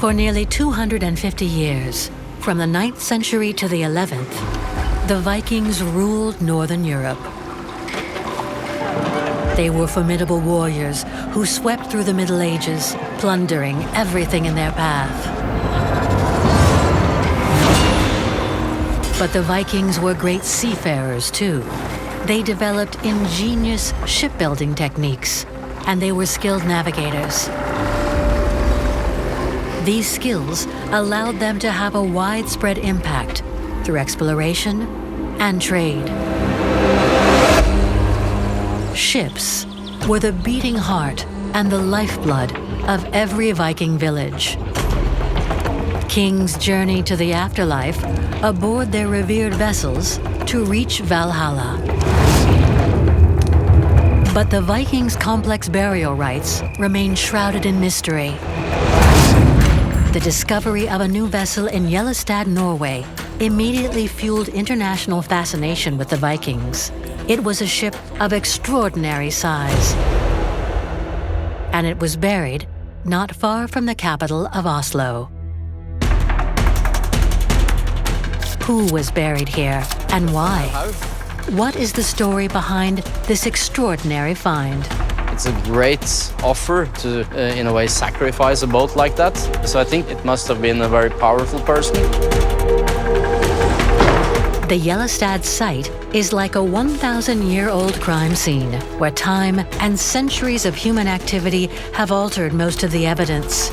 For nearly 250 years, from the 9th century to the 11th, the Vikings ruled Northern Europe. They were formidable warriors who swept through the Middle Ages, plundering everything in their path. But the Vikings were great seafarers too. They developed ingenious shipbuilding techniques, and they were skilled navigators. These skills allowed them to have a widespread impact through exploration and trade. Ships were the beating heart and the lifeblood of every Viking village. Kings journeyed to the afterlife aboard their revered vessels to reach Valhalla. But the Vikings' complex burial rites remain shrouded in mystery. The discovery of a new vessel in Gjellestad, Norway, immediately fueled international fascination with the Vikings. It was a ship of extraordinary size, and it was buried not far from the capital of Oslo. Who was buried here, and why? What is the story behind this extraordinary find? It's a great offer to, in a way, sacrifice a boat like that. So I think it must have been a very powerful person. The Gjellestad site is like a 1,000-year-old crime scene, where time and centuries of human activity have altered most of the evidence.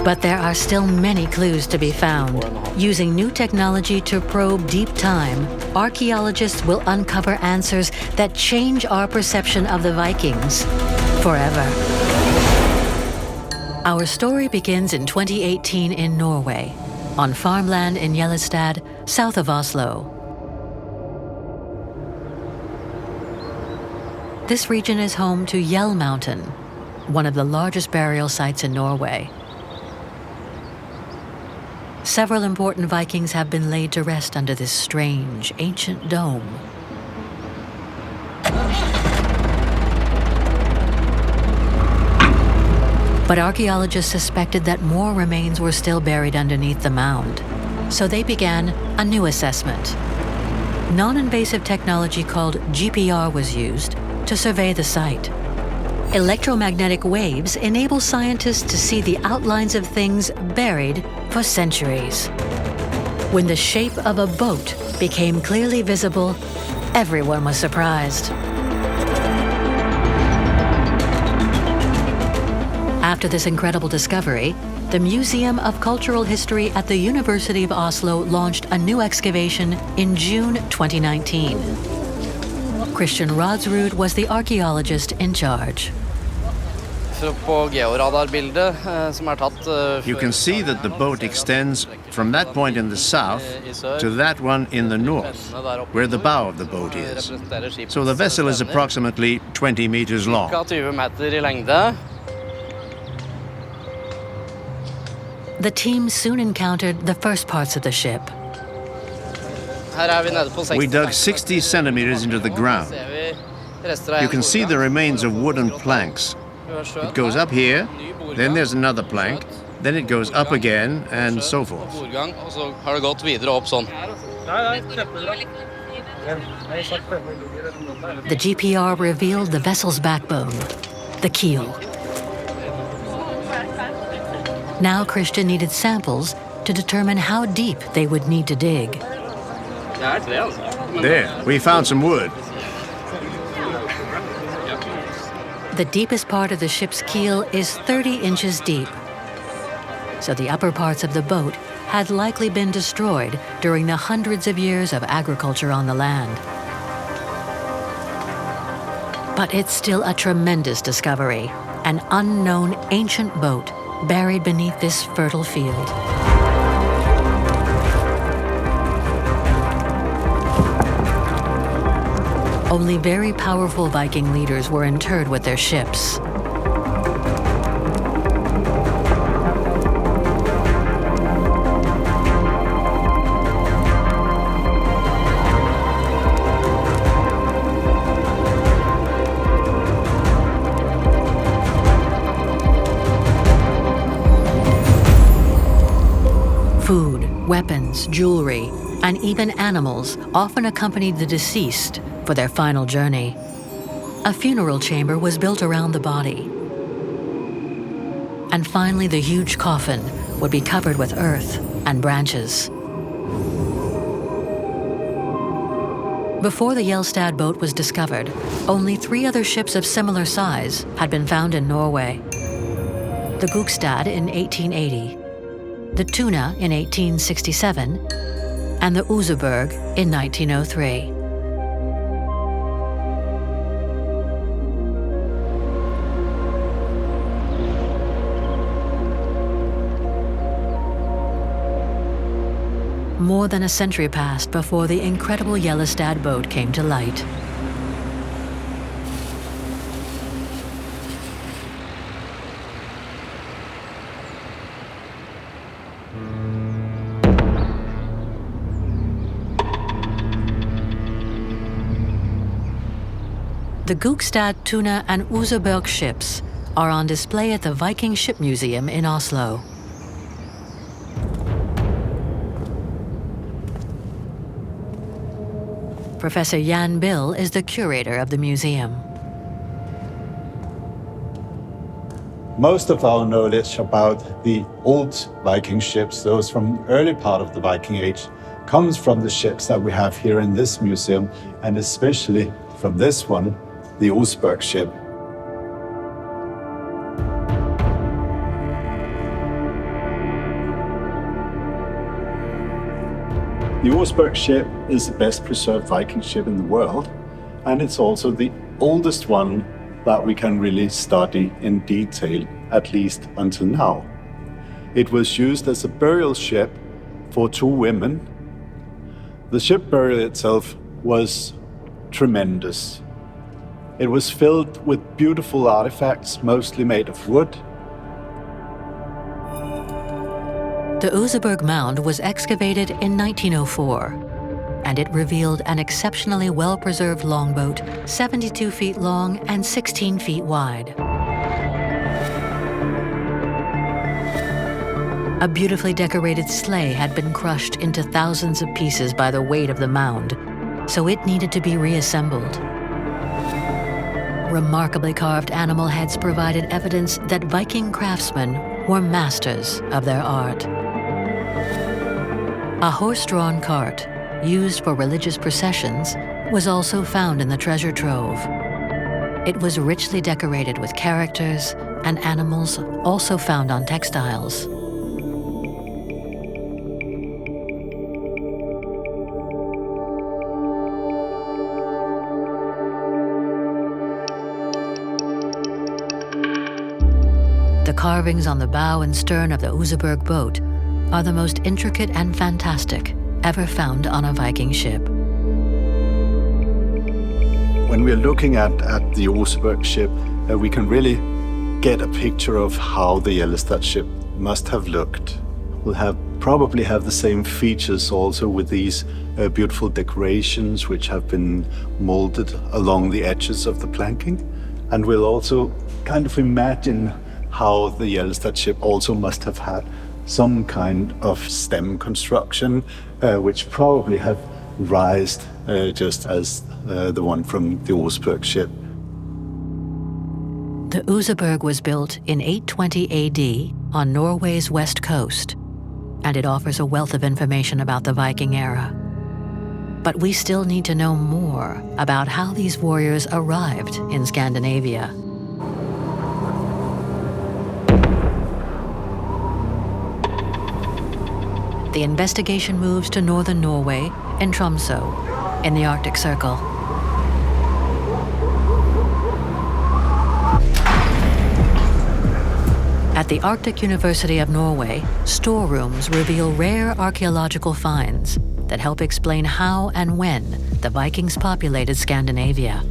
But there are still many clues to be found. Using new technology to probe deep time, archaeologists will uncover answers that change our perception of the Vikings forever. Our story begins in 2018 in Norway, on farmland in Gjellestad, south of Oslo. This region is home to Gjell Mountain, one of the largest burial sites in Norway. Several important Vikings have been laid to rest under this strange, ancient dome. But archaeologists suspected that more remains were still buried underneath the mound, so they began a new assessment. Non-invasive technology called GPR was used to survey the site. Electromagnetic waves enable scientists to see the outlines of things buried for centuries. When the shape of a boat became clearly visible, everyone was surprised. After this incredible discovery, the Museum of Cultural History at the University of Oslo launched a new excavation in June 2019. Christian Rodsrud was the archaeologist in charge. You can see that the boat extends from that point in the south to that one in the north, where the bow of the boat is. So the vessel is approximately 20 meters long. The team soon encountered the first parts of the ship. We dug 60 centimeters into the ground. You can see the remains of wooden planks. It goes up here, then there's another plank, then it goes up again, and so forth. The GPR revealed the vessel's backbone, the keel. Now Christian needed samples to determine how deep they would need to dig. There, we found some wood. The deepest part of the ship's keel is 30 inches deep. So the upper parts of the boat had likely been destroyed during the hundreds of years of agriculture on the land. But it's still a tremendous discovery, an unknown ancient boat buried beneath this fertile field. Only very powerful Viking leaders were interred with their ships. ornaments, jewelry, and even animals often accompanied the deceased for their final journey. A funeral chamber was built around the body. And finally, the huge coffin would be covered with earth and branches. Before the Gjellestad boat was discovered, only 3 other ships of similar size had been found in Norway. The Gjellestad in 1880, the Tuna in 1867, and the Oseberg in 1903. More than a century passed before the incredible Gjellestad boat came to light. The Gjellestad, Tuna, and Oseberg ships are on display at the Viking Ship Museum in Oslo. Professor Jan Bill is the curator of the museum. Most of our knowledge about the old Viking ships, those from the early part of the Viking Age, comes from the ships that we have here in this museum, and especially from this one, the Oseberg ship. The Oseberg ship is the best preserved Viking ship in the world, and it's also the oldest one that we can really study in detail, at least until now. It was used as a burial ship for 2 women. The ship burial itself was tremendous. It was filled with beautiful artifacts, mostly made of wood. The Oseberg Mound was excavated in 1904, and it revealed an exceptionally well-preserved longboat, 72 feet long and 16 feet wide. A beautifully decorated sleigh had been crushed into thousands of pieces by the weight of the mound, so it needed to be reassembled. Remarkably carved animal heads provided evidence that Viking craftsmen were masters of their art. A horse-drawn cart, used for religious processions, was also found in the treasure trove. It was richly decorated with characters and animals also found on textiles. The carvings on the bow and stern of the Oseberg boat are the most intricate and fantastic ever found on a Viking ship. When we're looking at the Oseberg ship, we can really get a picture of how the Gjellestad ship must have looked. We'll probably have the same features also with these beautiful decorations which have been molded along the edges of the planking. And we'll also kind of imagine how the Gjellestad ship also must have had some kind of stem construction, which probably have rised just as the one from the Oseberg ship. The Oseberg was built in 820 AD on Norway's west coast, and it offers a wealth of information about the Viking era. But we still need to know more about how these warriors arrived in Scandinavia. The investigation moves to northern Norway in Tromsø, in the Arctic Circle. At the Arctic University of Norway, storerooms reveal rare archaeological finds that help explain how and when the Vikings populated Scandinavia.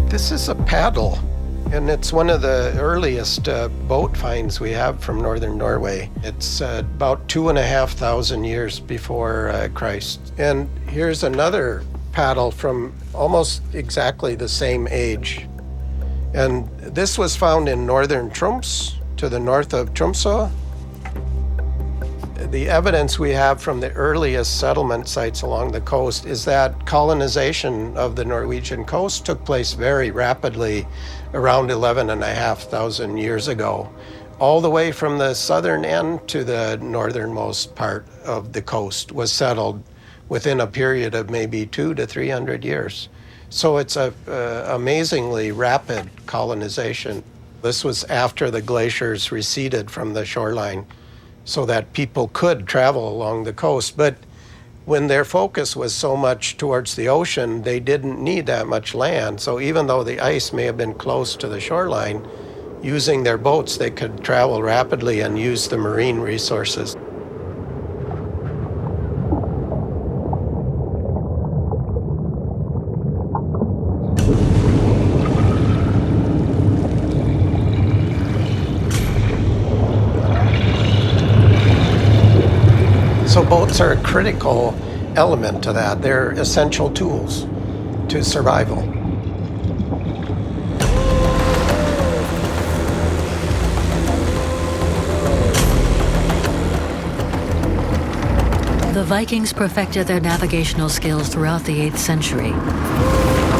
This is a paddle, and it's one of the earliest boat finds we have from northern Norway. It's about 2,500 years before Christ. And here's another paddle from almost exactly the same age. And this was found in northern Troms, to the north of Tromsø. The evidence we have from the earliest settlement sites along the coast is that colonization of the Norwegian coast took place very rapidly around 11,500 years ago, all the way from the southern end to the northernmost part of the coast was settled within a period of maybe 200 to 300 years. So it's a amazingly rapid colonization. This was after the glaciers receded from the shoreline so that people could travel along the coast. But when their focus was so much towards the ocean, they didn't need that much land. So even though the ice may have been close to the shoreline, using their boats, they could travel rapidly and use the marine resources. So boats are a critical element to that. They're essential tools to survival. The Vikings perfected their navigational skills throughout the 8th century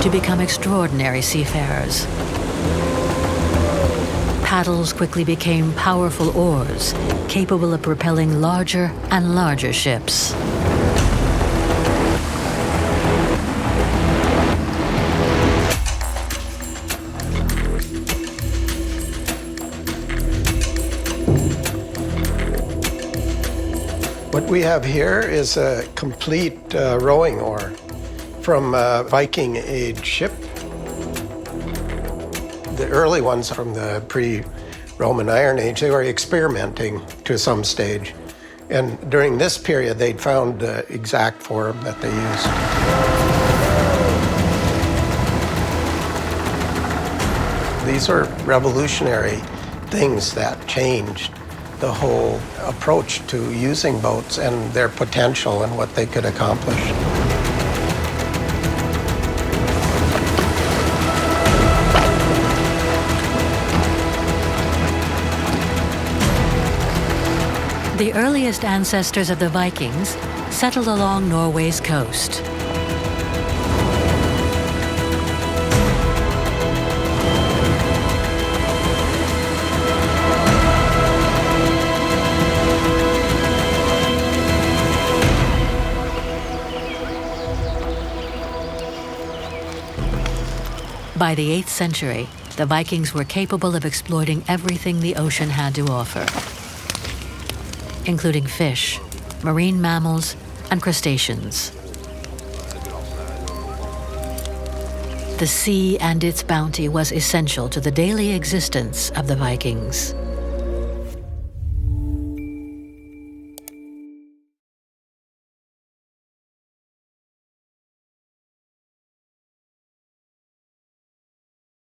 to become extraordinary seafarers. Paddles quickly became powerful oars, capable of propelling larger and larger ships. What we have here is a complete rowing oar from a Viking age ship. The early ones from the pre-Roman Iron Age, they were experimenting to some stage. And during this period, they'd found the exact form that they used. These are revolutionary things that changed the whole approach to using boats and their potential and what they could accomplish. The earliest ancestors of the Vikings settled along Norway's coast. By the 8th century, the Vikings were capable of exploiting everything the ocean had to offer, including fish, marine mammals, and crustaceans. The sea and its bounty was essential to the daily existence of the Vikings.